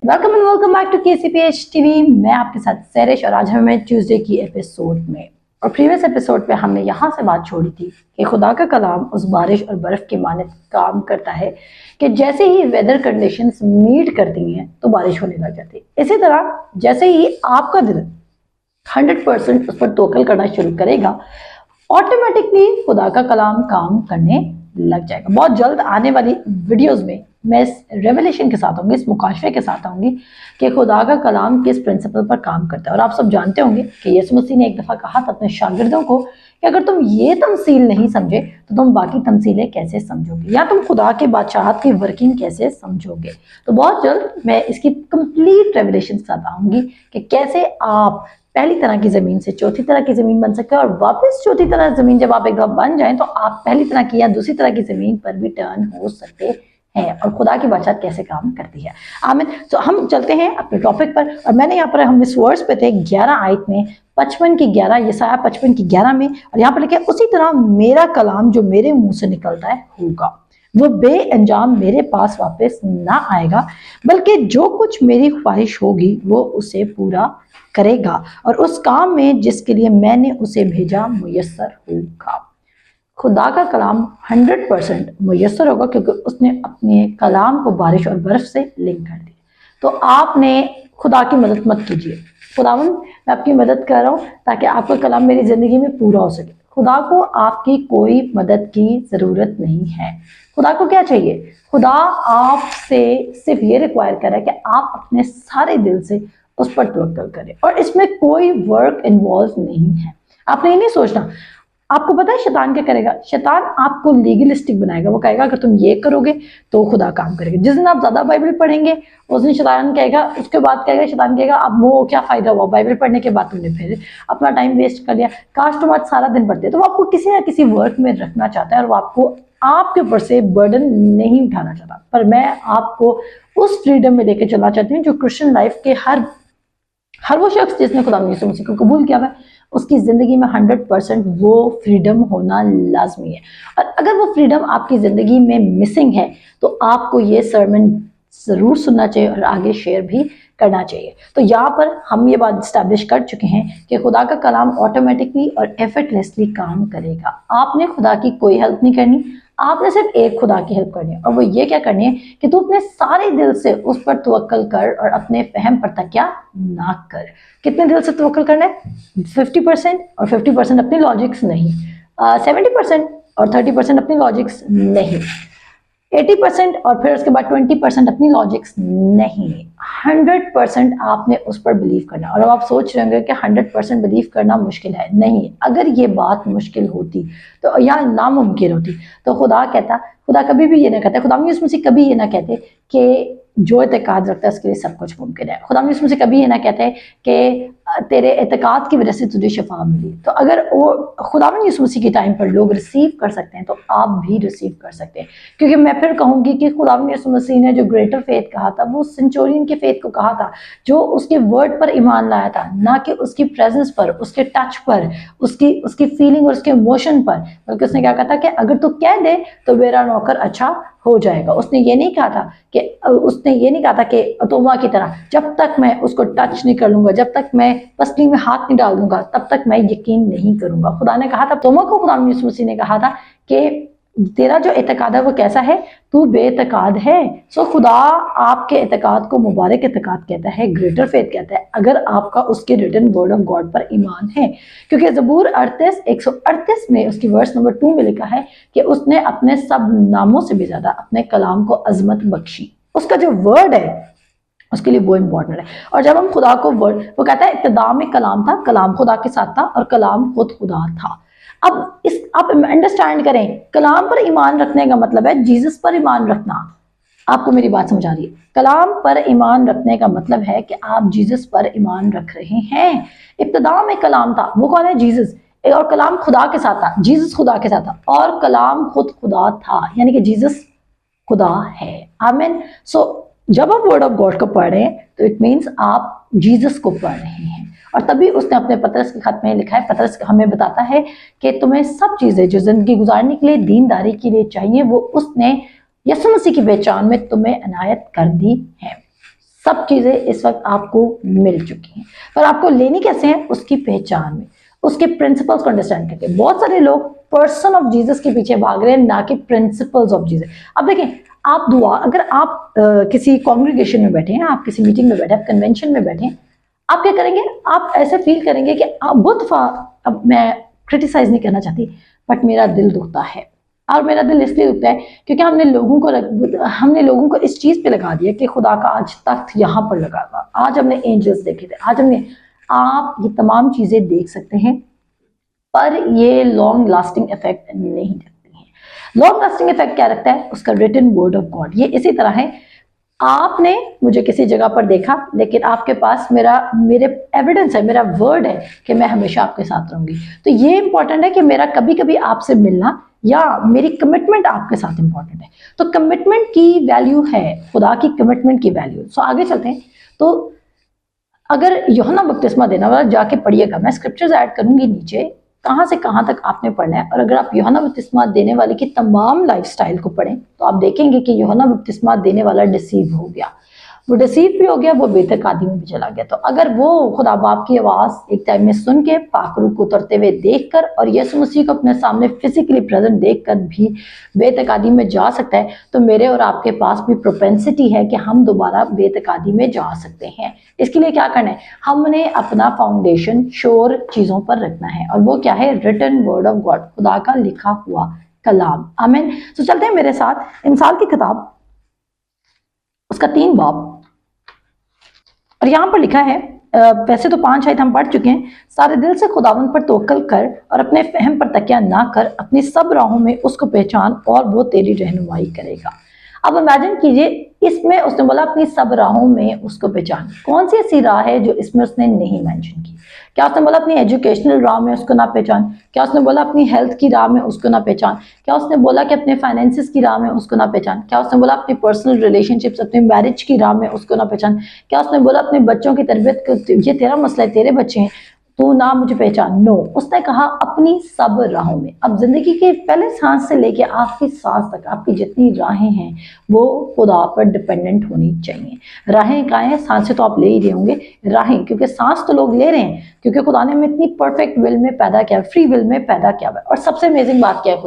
Welcome and welcome back to KCPH TV. मैं आपके साथ सैरिश और आज हमें ट्यूसडे की एपिसोड में और प्रीवियस एपिसोड पे हमने यहाँ से बात छोड़ी थी कि खुदा का कलाम उस बारिश और बर्फ की मानद काम करता है कि जैसे ही वेदर कंडीशंस मीट करती हैं तो बारिश होने लग जाती है। इसी तरह जैसे ही आपका दिल 100% उस पर तवक्कुल करना शुरू करेगा, ऑटोमेटिकली खुदा का कलाम काम करने लग जाएगा। बहुत जल्द आने वाली वीडियोस में मैं इस रेवलेशन के साथ आऊंगी, इस मुकाशफे के साथ आऊंगी कि खुदा का कलाम किस प्रिंसिपल पर काम करता है। और आप सब जानते होंगे कि यीशु मसीह ने एक दफा कहा था अपने शागिर्दों को कि अगर तुम ये तमसील नहीं समझे तो तुम बाकी तमसीलें कैसे समझोगे, या तुम खुदा के बादशाहत की वर्किंग कैसे समझोगे। तो बहुत जल्द मैं इसकी कंप्लीट रेवलेशन के साथ आऊंगी कि कैसे आप पहली तरह की जमीन से चौथी तरह की जमीन बन सकते हैं और वापस चौथी तरह जमीन जब आप एक दफा बन जाएं तो आप पहली तरह की या दूसरी तरह की जमीन पर भी टर्न हो सकते हैं और खुदा की बादशाहत कैसे काम करती है। आमीन। तो हम चलते हैं अपने टॉपिक पर और मैंने यहाँ पर हम इस वर्स पे थे 11 आयत में 55 की 11 यशायाह 55 की 11 में, और यहाँ पर लिखे उसी तरह मेरा कलाम जो मेरे मुंह से निकलता है होगा, वो बेअंजाम मेरे पास वापस ना आएगा, बल्कि जो कुछ मेरी ख्वाहिश होगी वो उसे पूरा करेगा और उस काम में जिसके लिए मैंने उसे भेजा मुयस्सर होगा। खुदा का कलाम 100% मुयस्सर होगा क्योंकि उसने अपने कलाम को बारिश और बर्फ से लिंक कर दिया। तो आपने खुदा की मदद मत कीजिए। खुदावन मैं आपकी मदद कर रहा हूँ ताकि आपका कलाम मेरी जिंदगी में पूरा हो सके। खुदा को आपकी कोई मदद की जरूरत नहीं है। खुदा को क्या चाहिए? खुदा आपसे सिर्फ ये रिक्वायर कर रहा है कि आप अपने सारे दिल से उस पर तवक्कुल करें और इसमें कोई वर्क इन्वॉल्व नहीं है। आपने ये नहीं सोचना। आपको पता है शैतान क्या करेगा? शैतान आपको लीगलिस्टिक बनाएगा। वो कहेगा अगर तुम ये करोगे तो खुदा काम करेगा। जिस दिन आप ज्यादा बाइबल पढ़ेंगे उस दिन शैतान कहेगा, उसके बाद कहेगा शैतान कहेगा अब वो क्या फायदा हुआ, बाइबल पढ़ने के बाद तुमने फिर अपना टाइम वेस्ट कर लिया, काश तुम आज सारा दिन पढ़ते। तो वो आपको किसी ना किसी वर्क में रखना चाहता है और वो आपको आपके ऊपर से बर्डन नहीं उठाना चाहता। पर मैं आपको उस फ्रीडम में लेके चलना चाहती हूँ जो क्रिश्चियन लाइफ के हर वो शख्स जिसने खुदा यीशु मसीह को कबूल किया है उसकी जिंदगी में 100% वो फ्रीडम होना लाजमी है। और अगर वो फ्रीडम आपकी जिंदगी में मिसिंग है तो आपको ये सरमन जरूर सुनना चाहिए और आगे शेयर भी करना चाहिए। तो यहाँ पर हम ये बात स्टैब्लिश कर चुके हैं कि खुदा का कलाम ऑटोमेटिकली और एफर्टलेसली काम करेगा। आपने खुदा की कोई हेल्प नहीं करनी, आपने सिर्फ एक खुदा की हेल्प करनी है और वो ये क्या करनी है कि तू अपने सारे दिल से उस पर तवक्कुल कर और अपने फहम पर तकिया ना कर। कितने दिल से तवक्कुल करना है? 50% और 50% अपनी लॉजिक्स नहीं, 70% और 30% अपनी लॉजिक्स नहीं, 80% और फिर उसके बाद 20% अपनी लॉजिक्स नहीं, 100% आपने उस पर बिलीव करना। और अब आप सोच रहे होंगे कि 100% बिलीव करना मुश्किल है। नहीं, अगर ये बात मुश्किल होती तो या नामुमकिन होती तो खुदा कभी भी ये ना कहता, खुदा यीशु मसीह कभी ये ना कहते कि जो एतकाद रखता है उसके लिए सब कुछ मुमकिन है। खुदा यीशु मसीह कभी ये ना कहते कि तेरे एतकाद की वजह से तुझे शफा मिली। तो अगर वो खुदा यीशु मसीह के टाइम पर लोग रिसीव कर सकते हैं तो आप भी रिसीव कर सकते हैं। क्योंकि मैं फिर कहूंगी कि खुदा यीशु मसीह ने जो ग्रेटर फेथ कहा था वो सेंचुरियन के फेथ को कहा था, जो उसके वर्ड पर ईमान लाया था, ना कि उसकी प्रेजेंस पर, उसके टच पर, उसकी फीलिंग और उसके इमोशन पर। बल्कि उसने क्या कहा था कि अगर तू कह दे तो मेरा नौकर अच्छा हो जाएगा। उसने ये नहीं कहा था कि तोमा की तरह जब तक मैं उसको टच नहीं कर लूंगा, जब तक मैं पसली में हाथ नहीं डाल दूंगा तब तक मैं यकीन नहीं करूंगा। खुदा ने कहा था तोमा को, खुदा यीशु मसीह ने कहा था कि तेरा जो एतकाद है वो कैसा है, तू बेएतकाद है। सो खुदा आपके एतकाद को मुबारक एतकाद कहता है, ग्रेटर फेथ कहता है, अगर आपका उसके रिटन वर्ड ऑफ गॉड पर ईमान है। क्योंकि ज़बूर 138 में उसकी वर्स नंबर 2 में लिखा है कि उसने अपने सब नामों से भी ज्यादा अपने कलाम को अजमत बख्शी। उसका जो वर्ड है उसके लिए वो इंपॉर्टेंट है। और जब हम खुदा को वर्ड, वो कहता है इब्तिदा में कलाम था, कलाम खुदा के साथ था और कलाम खुद खुदा था। अब आप अंडरस्टैंड करें, कलाम पर ईमान रखने का मतलब है जीसस पर ईमान रखना। आपको मेरी बात समझ आ रही है? कलाम पर ईमान रखने का मतलब है कि आप जीसस पर ईमान रख रहे हैं। इब्तिदा में कलाम था, वो कौन है? जीसस। और कलाम खुदा के साथ था, जीसस खुदा के साथ था और कलाम खुद खुदा था, यानी कि जीसस खुदा है। आमीन। सो जब आप वर्ड ऑफ गॉड को पढ़ रहे हैं तो इट मीन्स आप जीसस को पढ़ रहे हैं। और तभी उसने अपने पतरस के खत में लिखा है, पतरस हमें बताता है कि तुम्हें सब चीजें जो जिंदगी गुजारने के लिए, दीनदारी के लिए चाहिए वो उसने यीशु मसीह की पहचान में तुम्हें अनायत कर दी है। सब चीजें इस वक्त आपको मिल चुकी हैं, पर आपको लेनी कैसे है, उसकी पहचान में, उसके प्रिंसिपल्स को अंडरस्टैंड करके। बहुत सारे लोग पर्सन ऑफ जीसस के पीछे भाग रहे हैं, ना कि प्रिंसिपल्स ऑफ जीसस। अब देखें, आप दुआ, अगर आप किसी कॉन्ग्रीगेशन में बैठे हैं, आप किसी मीटिंग में बैठे हैं, कन्वेंशन में बैठे हैं, आप क्या करेंगे, आप ऐसे फील करेंगे कि अब मैं क्रिटिसाइज नहीं करना चाहती, बट मेरा दिल दुखता है। और मेरा दिल इसलिए दुखता है क्योंकि हमने लोगों को इस चीज पे लगा दिया कि खुदा का आज तख्त यहाँ पर लगा था, आज हमने एंजल्स देखे थे, आज हमने, आप ये तमाम चीजें देख सकते हैं, पर ये लॉन्ग लास्टिंग इफेक्ट नहीं रखती हैं। लॉन्ग लास्टिंग इफेक्ट क्या रखता है, उसका रिटन वर्ड ऑफ गॉड। ये इसी तरह है, आपने मुझे किसी जगह पर देखा, लेकिन आपके पास मेरे एविडेंस है, मेरा वर्ड है कि मैं हमेशा आपके साथ रहूंगी। तो ये इंपॉर्टेंट है कि मेरा कभी कभी आपसे मिलना या मेरी कमिटमेंट आपके साथ इंपॉर्टेंट है। तो कमिटमेंट की वैल्यू है, खुदा की कमिटमेंट की वैल्यू। सो आगे चलते हैं। तो अगर यूहन्ना बपतिस्मा देने वाला, जाके पढ़िएगा, मैं स्क्रिप्चर्स ऐड करूंगी नीचे, कहां से कहां तक आपने पढ़ना है। और अगर आप यूहन्ना बपतिस्मा देने वाले की तमाम लाइफस्टाइल को पढ़ें तो आप देखेंगे कि यूहन्ना बपतिस्मा देने वाला डिसीव हो गया, वो डिसीव भी हो गया, वो बेतकादी में भी चला गया। तो अगर वो खुदा बाप की आवाज एक टाइम में सुन के, पाखरू को उतरते हुए देखकर और यीशु मसीह को अपने सामने फिजिकली प्रेजेंट देखकर भी बेतकादी में जा सकता है, तो मेरे और आपके पास भी प्रोपेंसिटी है कि हम दोबारा बेतकादी में जा सकते हैं। इसके लिए क्या करना है, हमने अपना फाउंडेशन श्योर चीजों पर रखना है, और वो क्या है, रिटन वर्ड ऑफ गॉड, खुदा का लिखा हुआ कलाम। आमीन। तो चलते हैं मेरे साथ इमसाल की किताब, उसका 3 बाब, और यहां पर लिखा है, वैसे तो 5 आयत हम पढ़ चुके हैं। सारे दिल से खुदावंद पर तवक्कल कर और अपने फहम पर तकिया ना कर, अपनी सब राहों में उसको पहचान और वो तेरी रहनुमाई करेगा। अब इमेजिन कीजिए, इसमें उसने बोला अपनी सब राहों में उसको पहचान। कौन सी ऐसी राह है जो इसमें उसने नहीं मेंशन की? क्या उसने बोला अपनी एजुकेशनल राह में उसको ना पहचान? क्या उसने बोला अपनी हेल्थ की राह में उसको ना पहचान? क्या उसने बोला कि अपने फाइनेंसिस की राह में उसको ना पहचान? क्या उसने बोला अपनी पर्सनल रिलेशनशिप्स, अपनी मैरिज की राह में उसको ना पहचान? क्या उसने बोला अपने बच्चों की तरबियत, ये तेरा मसला है, तेरे बच्चे हैं, तू ना मुझे पहचान? नो, उसने कहा अपनी सब राहों में। अब जिंदगी के पहले सांस से लेके आखिरी सांस तक आपकी जितनी राहें हैं वो खुदा पर डिपेंडेंट होनी चाहिए। राहें क्या हैं? सांसें तो आप ले ही रहे होंगे, राहें, क्योंकि सांस तो लोग ले रहे हैं क्योंकि खुदा ने हमें इतनी परफेक्ट विल में पैदा किया, फ्री विल में पैदा किया हुआ है। और सबसे अमेजिंग बात क्या है,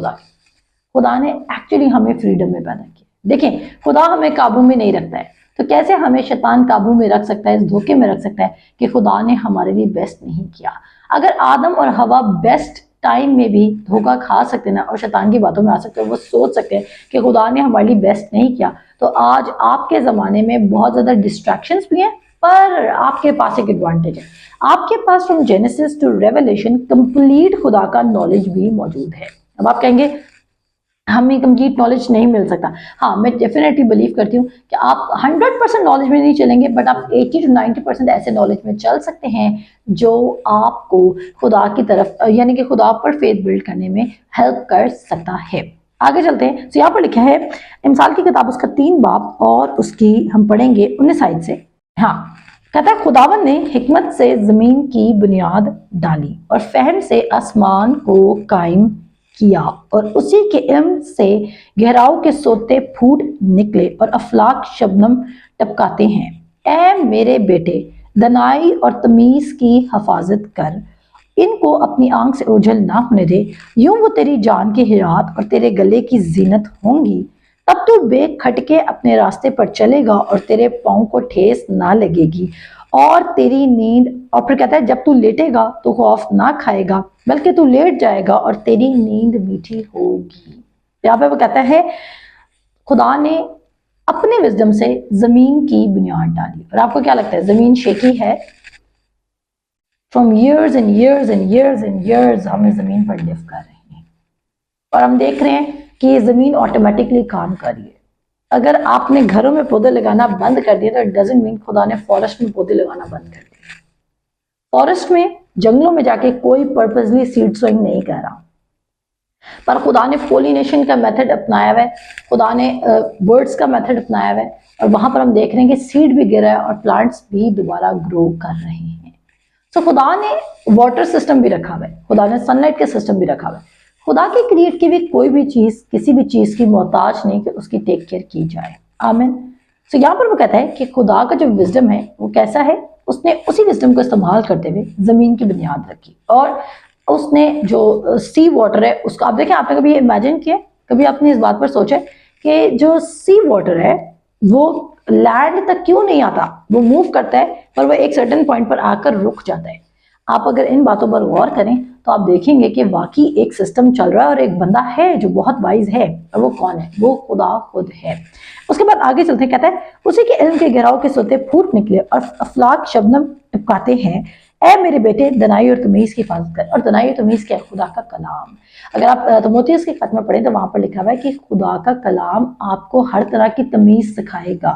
खुदा ने एक्चुअली हमें फ्रीडम में पैदा किया। देखें, खुदा हमें काबू में नहीं रखता है, तो कैसे हमें शैतान काबू में रख सकता है, इस धोखे में रख सकता है कि खुदा ने हमारे लिए बेस्ट नहीं किया। अगर आदम और हवा बेस्ट टाइम में भी धोखा खा सकते ना और शैतान की बातों में आ सकते हैं, वो सोच सकते हैं कि खुदा ने हमारे लिए बेस्ट नहीं किया, तो आज आपके ज़माने में बहुत ज़्यादा डिस्ट्रैक्शंस भी हैं, पर आपके पास एक एडवांटेज है, आपके पास from Genesis to Revelation complete खुदा का नॉलेज भी मौजूद है। अब आप कहेंगे हमें कंप्लीट नॉलेज नहीं मिल सकता। हाँ, मैं डेफिनेटली बिलीव करती हूँ कि आप 100% नॉलेज में नहीं चलेंगे, बट आप 80 to 90% ऐसे नॉलेज में चल सकते हैं जो आपको खुदा की तरफ, यानी कि खुदा पर फेथ बिल्ड करने में हेल्प कर सकता है। आगे चलते हैं। तो यहाँ पर लिखा है इमसाल की किताब, उसका 3 बाब, और उसकी हम पढ़ेंगे 19 आयत से। हाँ, कहता है खुदावन ने हिकमत से जमीन की बुनियाद डाली और फहम से आसमान को कायम किया, और उसी के इल्म से गहराओं के सोते फूट निकले और अफलाक शबनम टपकाते हैं। ऐ मेरे बेटे, दनाई और तमीज की हिफाजत कर, इनको अपनी आंख से ओझल ना होने दे, यूं वो तेरी जान की हिरात और तेरे गले की जीनत होंगी। तब तू बेखटके अपने रास्ते पर चलेगा और तेरे पाँव को ठेस ना लगेगी, और तेरी नींद, और फिर कहता है जब तू लेटेगा तो खौफ ना खाएगा, बल्कि तू लेट जाएगा और तेरी नींद मीठी होगी। यहाँ पे वो कहता है खुदा ने अपने विजडम से जमीन की बुनियाद डाली। और आपको क्या लगता है, जमीन शेकी है? From years and years and years and years हम इस जमीन पर लिव कर रहे हैं, और हम देख रहे हैं कि ये जमीन ऑटोमेटिकली काम कर रही है। अगर आपने घरों में पौधे लगाना बंद कर दिए तो इट डजंट मीन खुदा ने फॉरेस्ट में पौधे लगाना बंद कर दिया। फॉरेस्ट में, जंगलों में जाके कोई पर्पसली सीड सोइंग नहीं कर रहा, पर खुदा ने पोलिनेशन का मेथड अपनाया हुआ है, खुदा ने बर्ड्स का मेथड अपनाया हुआ है, और वहां पर हम देख रहे हैं कि सीड भी गिरा है और प्लांट्स भी दोबारा ग्रो कर रहे हैं। तो खुदा ने वाटर सिस्टम भी रखा हुआ है, खुदा ने सनलाइट का सिस्टम भी रखा हुआ है। खुदा की क्रिएट की हुई कोई भी चीज किसी भी चीज की मोहताज नहीं कि उसकी टेक केयर की जाए। आमीन। सो यहाँ पर वो कहता है कि खुदा का जो विजडम है वो कैसा है, उसने उसी विजडम को इस्तेमाल करते हुए जमीन की बुनियाद रखी और उसने जो सी वाटर है उसको, आप देखें, आपने कभी इमेजिन किया, कभी आपने इस बात पर सोचा कि जो सी वाटर है वो लैंड तक क्यों नहीं आता, वो मूव करता है पर वो एक सर्टेन पॉइंट पर आकर रुक जाता है। आप अगर इन बातों पर गौर करें तो आप देखेंगे कि वाकई एक सिस्टम चल रहा है और एक बंदा है जो बहुत वाइज है, और वो कौन है, वो खुदा खुद है। उसके बाद आगे चलते हैं, कहता है उसी के इल्म के घेराव के सोते फूट निकले और अफलाक शबनम टपकाते हैं, ए मेरे बेटे दनाई और तमीज की हिफाजत कर। और दनाई और तमीज क्या है, खुदा का कलाम। अगर आप तिमोथियस के खत में पढ़ें तो वहां पर लिखा हुआ है कि खुदा का कलाम आपको हर तरह की तमीज सिखाएगा।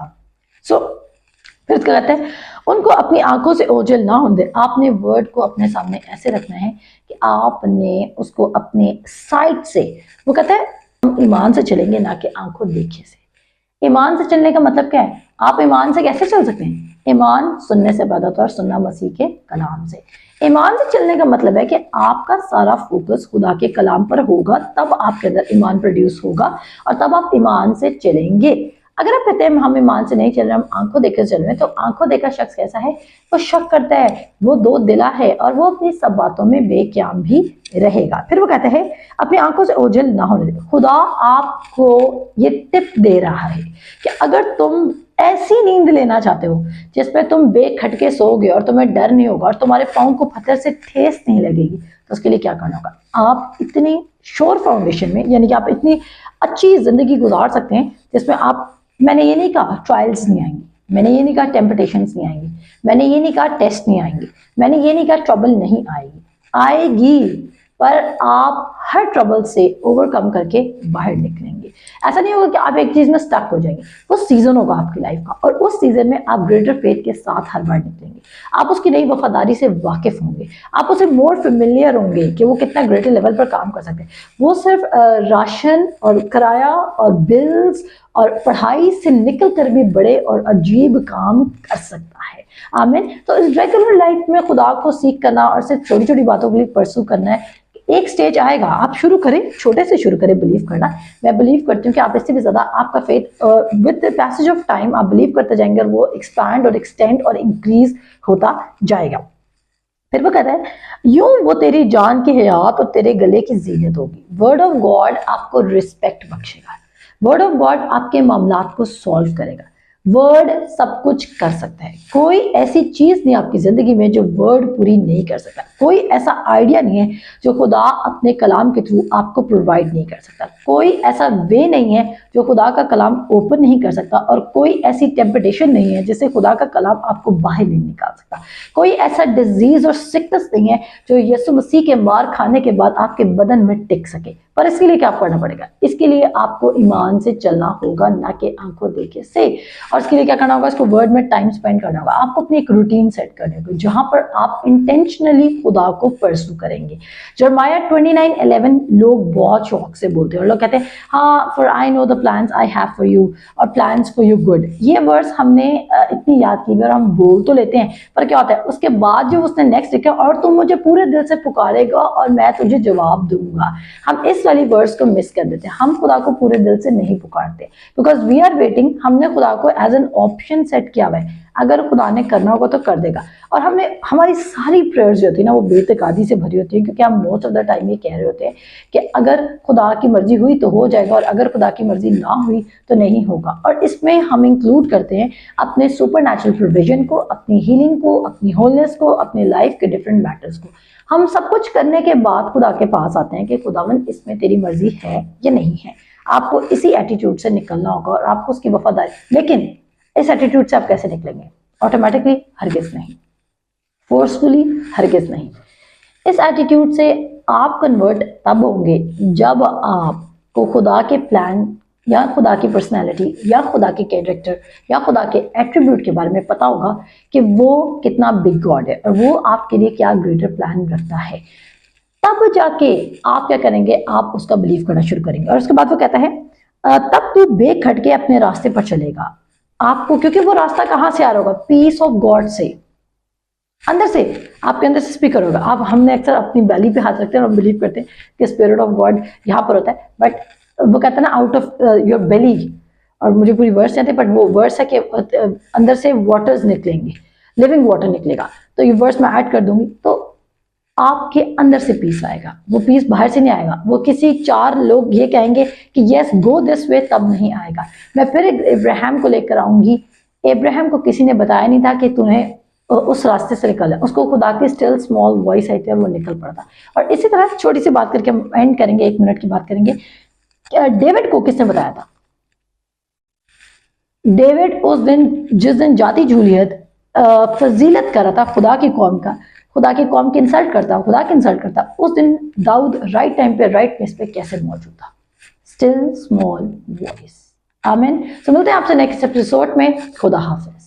फिर कहते हैं उनको अपनी आंखों से ओझल ना होने दे, आपने वर्ड को अपने सामने ऐसे रखना है कि आपने उसको अपने साइड से, वो कहता है हम ईमान से चलेंगे ना कि आंखों देखे से। ईमान से चलने का मतलब क्या है, आप ईमान से कैसे चल सकते हैं, ईमान सुनने से पैदा होता है और सुनना मसीह के कलाम से। ईमान से चलने का मतलब है कि आपका सारा फोकस खुदा के कलाम पर होगा, तब आपके अंदर ईमान प्रोड्यूस होगा और तब आप ईमान से चलेंगे। अगर आप कहते हैं हम ईमान से नहीं चल रहे, हम आंखों देकर चल रहे हैं, तो आंखों देखा शख्स कैसा है, वो शक करता है, वो दो दिला है और वो अपनी सब बातों में बेक्याम भी रहेगा। फिर वो कहता है अपनी आंखों से ओझल ना होने दे। खुदा आपको ये टिप दे रहा है कि अगर तुम ऐसी नींद लेना चाहते हो जिसमें तुम बेखटके सोओगे और तुम्हें डर नहीं होगा और तुम्हारे पाँव को पत्थर से ठेस नहीं लगेगी, तो उसके लिए क्या करना होगा, आप इतनी श्योर फाउंडेशन में, यानी कि आप इतनी अच्छी जिंदगी गुजार सकते हैं जिसमें आप, मैंने ये नहीं कहा ट्रायल्स नहीं आएंगी, मैंने ये नहीं कहा टेम्पटेशंस नहीं आएंगी, मैंने ये नहीं कहा टेस्ट नहीं आएंगे, मैंने ये नहीं कहा ट्रबल नहीं आएगी, आएगी, पर आप हर ट्रबल से ओवरकम करके बाहर निकलेंगे। ऐसा नहीं होगा कि आप एक चीज में स्टक हो जाएंगे, वो सीजन होगा आपकी लाइफ का और उस सीजन में आप ग्रेटर फेथ के साथ हर बार निकलेंगे, आप उसकी नई वफादारी से वाकिफ होंगे, आप उसे मोर फेमिलियर होंगे कि वो कितना ग्रेटर लेवल पर काम कर सकते हैं। वो सिर्फ राशन और किराया और बिल्स और पढ़ाई से निकल कर भी बड़े और अजीब काम कर सकता है। आमीन। तो इस रेगुलर लाइफ में खुदा को सीख करना और सिर्फ छोटी छोटी बातों के लिए परसू करना है। एक स्टेज आएगा, आप शुरू करें, छोटे से शुरू करें बिलीव करना। मैं बिलीव करती हूँ कि आप इससे भी ज्यादा आपका faith with the passage of time आप बिलीव करते जाएंगे और वो एक्सपैंड और एक्सटेंड और इंक्रीज होता जाएगा। फिर वो कहता है यूं वो तेरी जान की हयात और तेरे गले की जीनत होगी। वर्ड ऑफ गॉड आपको रिस्पेक्ट बख्शेगा, वर्ड ऑफ गॉड आपके मामलात को सॉल्व करेगा। वर्ड सब कुछ कर सकता है, कोई ऐसी चीज नहीं आपकी जिंदगी में जो वर्ड पूरी नहीं कर सकता, कोई ऐसा आइडिया नहीं है जो खुदा अपने कलाम के थ्रू आपको प्रोवाइड नहीं कर सकता, कोई ऐसा वे नहीं है जो खुदा का कलाम ओपन नहीं कर सकता और कोई ऐसी टेम्पटेशन नहीं है जिससे खुदा का कलाम आपको बाहर नहीं निकाल सकता, कोई ऐसा डिजीज और सिकनेस नहीं है जो यीशु मसीह के मार खाने के बाद आपके बदन में टिक सके। पर इसके लिए क्या करना पड़ेगा, इसके लिए आपको ईमान से चलना होगा, ना कि आंखों देखे से। और इसके लिए क्या करना होगा, इसको वर्ड में टाइम स्पेंड करना होगा, आपको अपनी एक रूटीन सेट करनी होगी जहां पर आप इंटेंशनली खुदा को परसू करेंगे। जरमाया 29:11 लोग बहुत शौक से बोलते हैं और लोग कहते हैं हाँ, for I know the plans I have for you और प्लान्स फॉर यू गुड। ये वर्ड्स हमने इतनी याद की और हम बोल तो लेते हैं, पर क्या होता है उसके बाद जो उसने नेक्स्ट लिखा, और तुम मुझे पूरे दिल से पुकारेगा और मैं तुझे जवाब दूंगा। हम इस वाली वर्ड्स को मिस कर देते हैं, हम खुदा को पूरे दिल से नहीं पुकारते बिकॉज वी आर वेटिंग। हमने खुदा को एज एन ऑप्शन सेट किया हुआ है, अगर खुदा ने करना होगा तो कर देगा। और हमें हमारी सारी प्रेयर्स जो होती है ना वो बेतकादी से भरी होती है, क्योंकि हम मोस्ट ऑफ द टाइम ये कह रहे होते हैं कि अगर खुदा की मर्जी हुई तो हो जाएगा और अगर खुदा की मर्जी ना हुई तो नहीं होगा। और इसमें हम इंक्लूड करते हैं अपने सुपर नेचुरल प्रोविजन को, अपनी हीलिंग को, अपनी होलनेस को, अपने लाइफ के डिफरेंट मैटर्स को। हम सब कुछ करने के बाद खुदा के पास आते हैं कि खुदावन इसमें तेरी मर्जी है या नहीं है। आपको इसी एटीट्यूड से निकलना होगा और आपको उसकी वफादारी, लेकिन इस एटीट्यूड से आप कैसे निकलेंगे, ऑटोमेटिकली हरगिज नहीं, फोर्सफुली हरगिज नहीं। इस एटीट्यूड से आप कन्वर्ट तब होंगे जब आपको खुदा के प्लान या खुदा की पर्सनैलिटी या खुदा के कैरेक्टर या खुदा के एट्रीब्यूट के बारे में पता होगा कि वो कितना बिग गॉड है और वो आपके लिए क्या ग्रेटर प्लान रखता है। तब जाके आप क्या करेंगे, आप उसका बिलीव करना शुरू करेंगे। और उसके बाद वो कहता है तब तू बेखटके अपने रास्ते पर चलेगा। आपको, क्योंकि वो रास्ता कहाँ से आ रहा होगा, पीस ऑफ गॉड से, अंदर से, आपके अंदर से स्पीकर होगा। आप, हमने अक्सर अपनी बैली पे हाथ रखते हैं और बिलीव करते हैं कि स्पिरिट ऑफ गॉड यहाँ पर होता है, बट वो कहता है ना आउट ऑफ योर बेली और मुझे पूरी वर्ड्स नहीं आते, बट वो वर्ड्स है कि अंदर से वाटर्स निकलेंगे, लिविंग वाटर निकलेगा। तो ये वर्ड्स मैं ऐड कर दूंगी तो आपके अंदर से पीस आएगा। वो पीस बाहर से नहीं आएगा, वो किसी 4 लोग ये कहेंगे कि यस गो दिस वे तब नहीं आएगा। मैं फिर इब्राहिम को लेकर आऊंगी। इब्राहिम को किसी ने बताया नहीं था कि तुम्हें उस रास्ते से निकल है, उसको खुदा की स्टिल स्मॉल वॉइस आई थी और वो निकल पड़ा था। और इसी तरह छोटी सी बात करके हम एंड करेंगे, 1 मिनट की बात करेंगे। डेविड को किसने बताया था? डेविड उस दिन, जिस दिन जाति जूलियत फजीलत कर रहा था खुदा की कौम का, खुदा की कौम की इंसल्ट करता, खुदा की इंसल्ट करता, उस दिन दाऊद राइट टाइम पे राइट प्लेस पे कैसे मौजूद था? Still small voice. आमीन। तो मिलते हैं आपसे नेक्स्ट एपिसोड में। खुदा हाफिज।